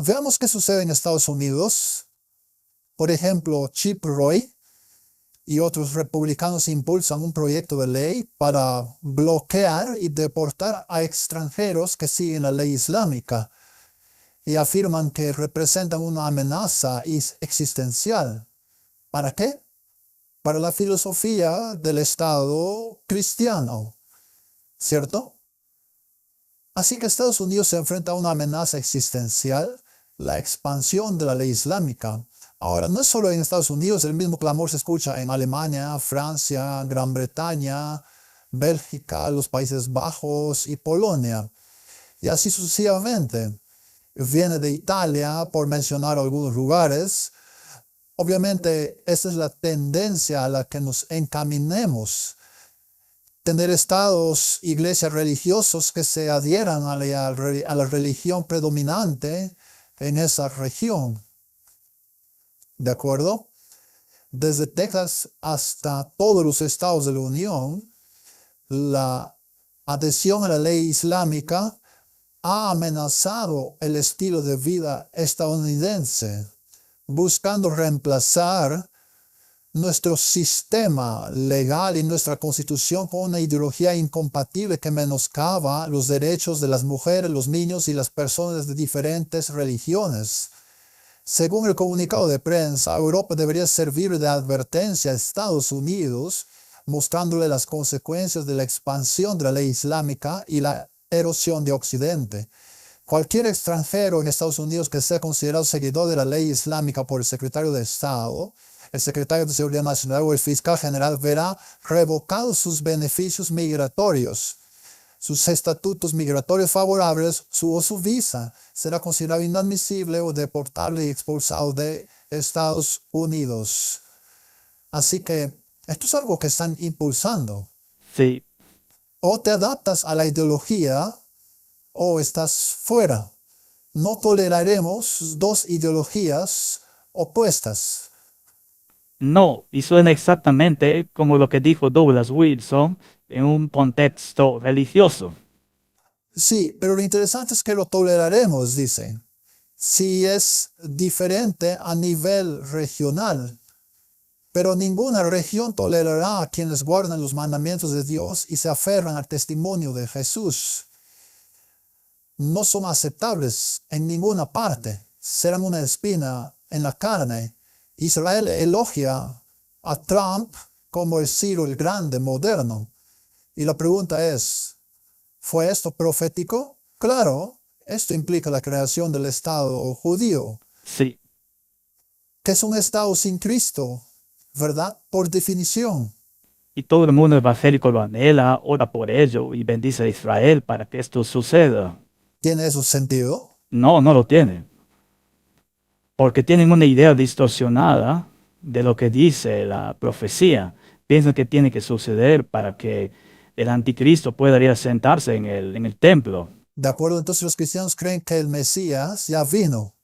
Veamos qué sucede en Estados Unidos. Por ejemplo, Chip Roy y otros republicanos impulsan un proyecto de ley para bloquear y deportar a extranjeros que siguen la ley islámica y afirman que representan una amenaza existencial. ¿Para qué? Para la filosofía del Estado cristiano, ¿cierto? Así que Estados Unidos se enfrenta a una amenaza existencial, la expansión de la ley islámica. Ahora, no es solo en Estados Unidos, el mismo clamor se escucha en Alemania, Francia, Gran Bretaña, Bélgica, los Países Bajos y Polonia. Y así sucesivamente. Viene de Italia, por mencionar algunos lugares. Obviamente, esa es la tendencia a la que nos encaminemos. Tener estados, iglesias religiosos que se adhieran a la religión predominante en esa región. ¿De acuerdo? Desde Texas hasta todos los estados de la Unión, la adhesión a la ley islámica ha amenazado el estilo de vida estadounidense, buscando reemplazar nuestro sistema legal y nuestra constitución con una ideología incompatible que menoscaba los derechos de las mujeres, los niños y las personas de diferentes religiones. Según el comunicado de prensa, Europa debería servir de advertencia a Estados Unidos, mostrándole las consecuencias de la expansión de la ley islámica y la erosión de Occidente. Cualquier extranjero en Estados Unidos que sea considerado seguidor de la ley islámica por el secretario de Estado, el secretario de Seguridad Nacional o el fiscal general verá revocados sus beneficios migratorios, sus estatutos migratorios favorables, su visa será considerado inadmisible o deportable y expulsado de Estados Unidos. Así que esto es algo que están impulsando. Sí, O te adaptas a la ideología o estás fuera. No toleraremos dos ideologías opuestas. no, y suena exactamente como lo que dijo Douglas Wilson en un contexto religioso. Sí, pero lo interesante es que lo toleraremos, dice, si es diferente a nivel regional. Pero ninguna región tolerará a quienes guardan los mandamientos de Dios y se aferran al testimonio de Jesús. No son aceptables en ninguna parte. Serán una espina en la carne. Israel elogia a Trump como el Ciro el Grande moderno. Y la pregunta es, ¿fue esto profético? Claro, esto implica la creación del Estado judío, Sí, que es un Estado sin Cristo, ¿verdad? Por definición. y todo el mundo evangélico lo anhela, ora por ello y bendice a Israel para que esto suceda. ¿Tiene eso sentido? No, no lo tiene, porque tienen una idea distorsionada de lo que dice la profecía. Piensan que tiene que suceder para que el anticristo pueda ir a sentarse en el templo. De acuerdo, entonces los cristianos creen que el Mesías ya vino.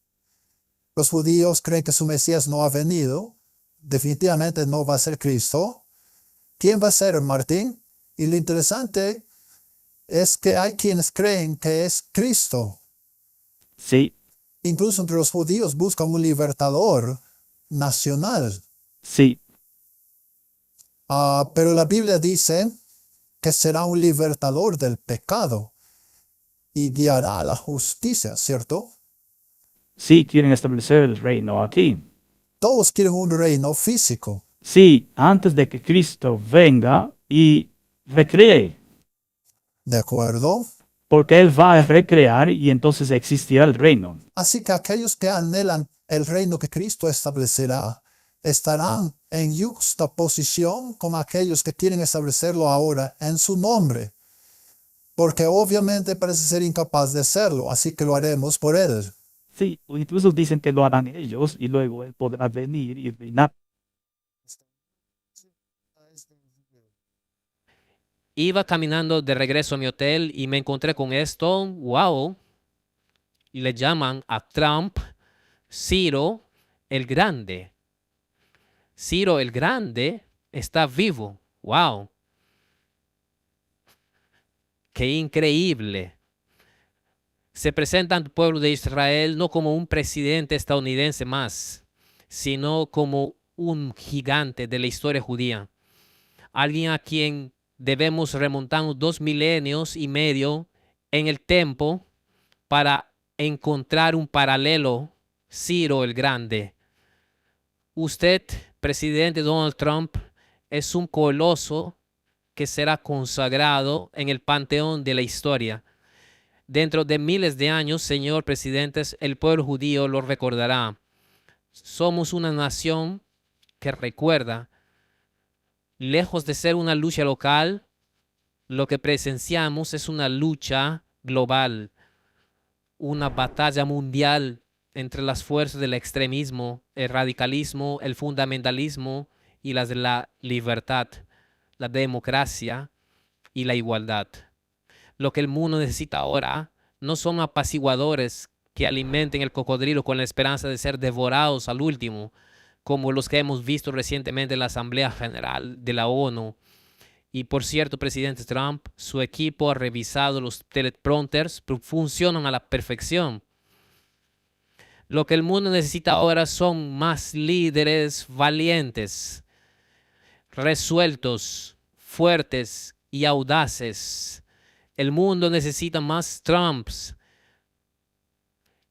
Los judíos creen que su Mesías no ha venido. Definitivamente no va a ser Cristo. ¿Quién va a ser, Martín? Y lo interesante es que hay quienes creen que es Cristo. Sí, Incluso entre los judíos buscan un libertador nacional. sí, Pero la Biblia dice que será un libertador del pecado y guiará a la justicia, ¿cierto? sí quieren establecer el reino aquí. Todos quieren un reino físico. Sí, antes de que Cristo venga y recree, ¿De acuerdo? porque Él va a recrear y entonces existirá el reino. Así que aquellos que anhelan el reino que Cristo establecerá estarán en juxtaposición con aquellos que quieren establecerlo ahora en su nombre, porque obviamente parece ser incapaz de hacerlo, así que lo haremos por él. Sí, o incluso dicen que lo harán ellos y luego Él podrá venir y reinar. Iba caminando de regreso a mi hotel y me encontré con esto. Wow. Y le llaman a Trump Ciro el Grande. Ciro el Grande está vivo. Wow. Qué increíble. se presenta ante el pueblo de Israel no como un presidente estadounidense más, sino como un gigante de la historia judía. Alguien a quien debemos remontarnos 2,5 milenios en el tiempo para encontrar un paralelo, Ciro el Grande. Usted, presidente Donald Trump, es un coloso que será consagrado en el panteón de la historia. Dentro de miles de años, señor presidente, el pueblo judío lo recordará. Somos una nación que recuerda. Lejos de ser una lucha local, lo que presenciamos es una lucha global, una batalla mundial entre las fuerzas del extremismo, el radicalismo, el fundamentalismo y las de la libertad, la democracia y la igualdad. Lo que el mundo necesita ahora no son apaciguadores que alimenten el cocodrilo con la esperanza de ser devorados al último, como los que hemos visto recientemente en la Asamblea General de la ONU. Y por cierto, presidente Trump, su equipo ha revisado los teleprompters, funcionan a la perfección. Lo que el mundo necesita ahora son más líderes valientes, resueltos, fuertes y audaces. El mundo necesita más Trumps.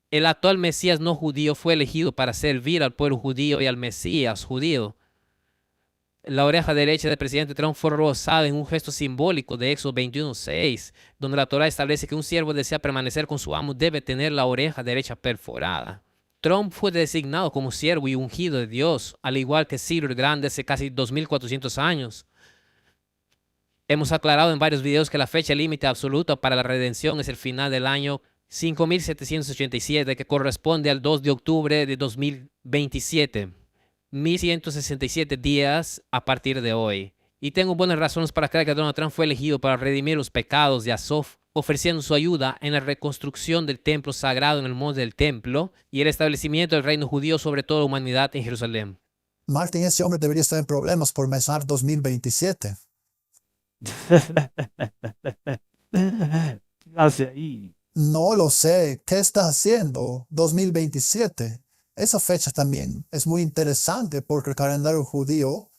El actual Mesías no judío fue elegido para servir al pueblo judío y al Mesías judío. La oreja derecha del presidente Trump fue rozada en un gesto simbólico de Éxodo 21:6, donde la Torá establece que un siervo desea permanecer con su amo debe tener la oreja derecha perforada. Trump fue designado como siervo y ungido de Dios, al igual que Ciro el Grande hace casi 2,400 años. Hemos aclarado en varios videos que la fecha límite absoluta para la redención es el final del año 5,787, que corresponde al 2 de octubre de 2027. 1,167 días a partir de hoy. Y tengo buenas razones para creer que Donald Trump fue elegido para redimir los pecados de Azov, ofreciendo su ayuda en la reconstrucción del templo sagrado en el monte del templo y el establecimiento del reino judío sobre toda la humanidad en Jerusalén. Martín, ese hombre debería estar en problemas por mencionar 2027. Hace ahí. No lo sé. ¿Qué está haciendo? 2027. Esa fecha también es muy interesante porque el calendario judío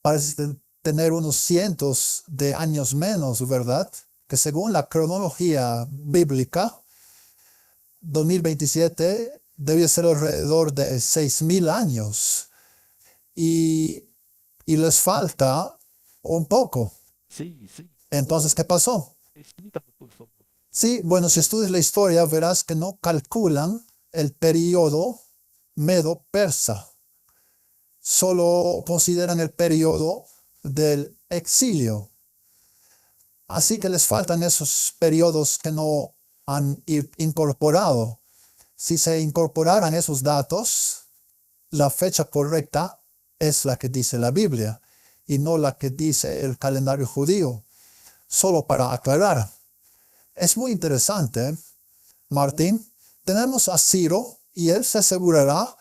parece tener unos cientos de años menos, ¿verdad? Que según la cronología bíblica, 2027 debe ser alrededor de 6,000 años. Y les falta un poco. Sí, sí. Entonces, ¿qué pasó? Explícame, por favor. Sí, bueno, si estudias la historia, verás que no calculan el periodo medo-persa. Solo consideran el periodo del exilio. Así que les faltan esos periodos que no han incorporado. Si se incorporaran esos datos, la fecha correcta es la que dice la Biblia y no la que dice el calendario judío. Solo para aclarar. Es muy interesante, Martín. Tenemos a Ciro y él se asegurará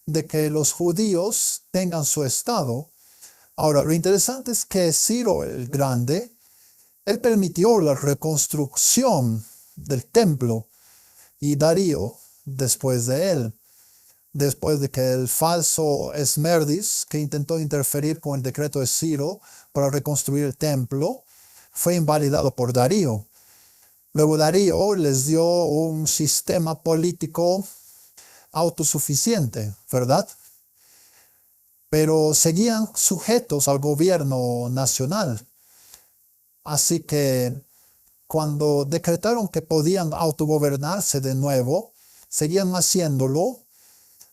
de que los judíos tengan su estado. Ahora, lo interesante es que Ciro el Grande, él permitió la reconstrucción del templo y Darío después de él. Después de que el falso Esmerdis, que intentó interferir con el decreto de Ciro para reconstruir el templo, fue invalidado por Darío. Luego Darío les dio un sistema político autosuficiente, ¿verdad? Pero seguían sujetos al gobierno nacional. Así que cuando decretaron que podían autogobernarse de nuevo, seguían haciéndolo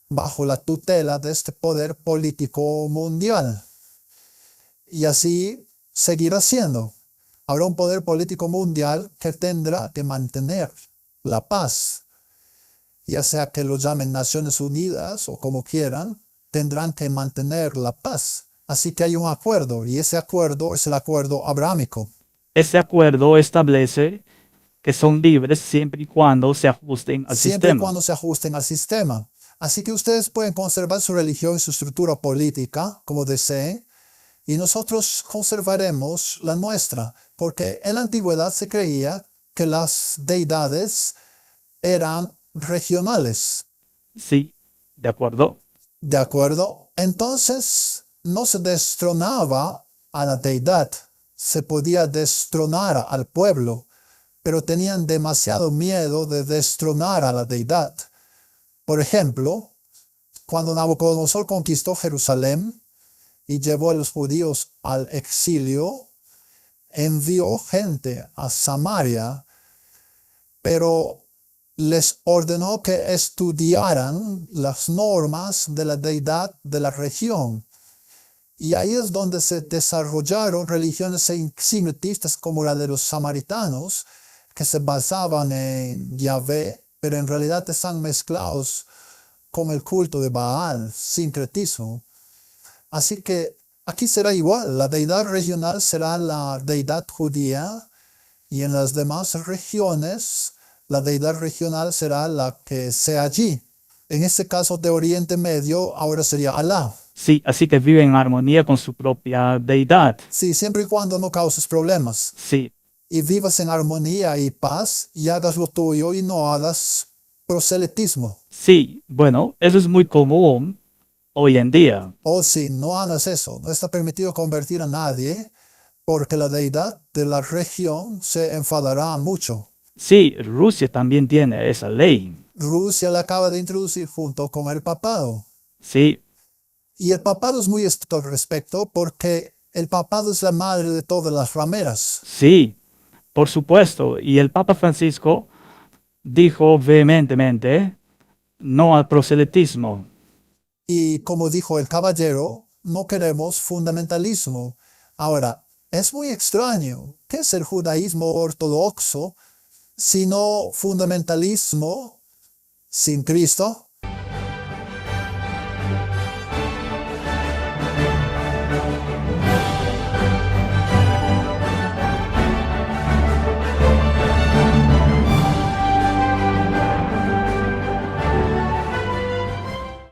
bajo la tutela de este poder político mundial. Y así seguirá siendo. Habrá un poder político mundial que tendrá que mantener la paz. Ya sea que lo llamen Naciones Unidas o como quieran, tendrán que mantener la paz. Así que hay un acuerdo, y ese acuerdo es el acuerdo abrahámico. Ese acuerdo establece que son libres siempre y cuando se ajusten al Siempre y sistema. cuando se ajusten al sistema. Así que ustedes pueden conservar su religión y su estructura política como deseen, y nosotros conservaremos la nuestra, porque en la antigüedad se creía que las deidades eran regionales. Sí, de acuerdo. ¿De acuerdo? Entonces, no se destronaba a la deidad, se podía destronar al pueblo, pero tenían demasiado miedo de destronar a la deidad. Por ejemplo, cuando Nabucodonosor conquistó Jerusalén y llevó a los judíos al exilio, envió gente a Samaria, pero les ordenó que estudiaran las normas de la deidad de la región. Y ahí es donde se desarrollaron religiones sincretistas como la de los samaritanos, que se basaban en Yahvé, pero en realidad están mezclados con el culto de Baal, sincretismo. Así que aquí será igual, la deidad regional será la deidad judía y en las demás regiones la deidad regional será la que sea allí. En este caso de Oriente Medio ahora sería Alá. Sí, así que vive en armonía con su propia deidad. Sí, siempre y cuando no causes problemas. Sí, Y vivas en armonía y paz y hagas lo tuyo y no hagas proselitismo. sí, bueno, eso es muy común hoy en día. O si no hagas eso, no está permitido convertir a nadie porque la deidad de la región se enfadará mucho. Sí, Rusia también tiene esa ley. Rusia la acaba de introducir junto con el papado. Sí, Y el papado es muy estricto al respecto porque el papado es la madre de todas las rameras. sí, por supuesto. Y el Papa Francisco dijo vehementemente no al proselitismo. Y como dijo el caballero, no queremos fundamentalismo. Ahora, es muy extraño. ¿Qué es el judaísmo ortodoxo sino fundamentalismo sin Cristo?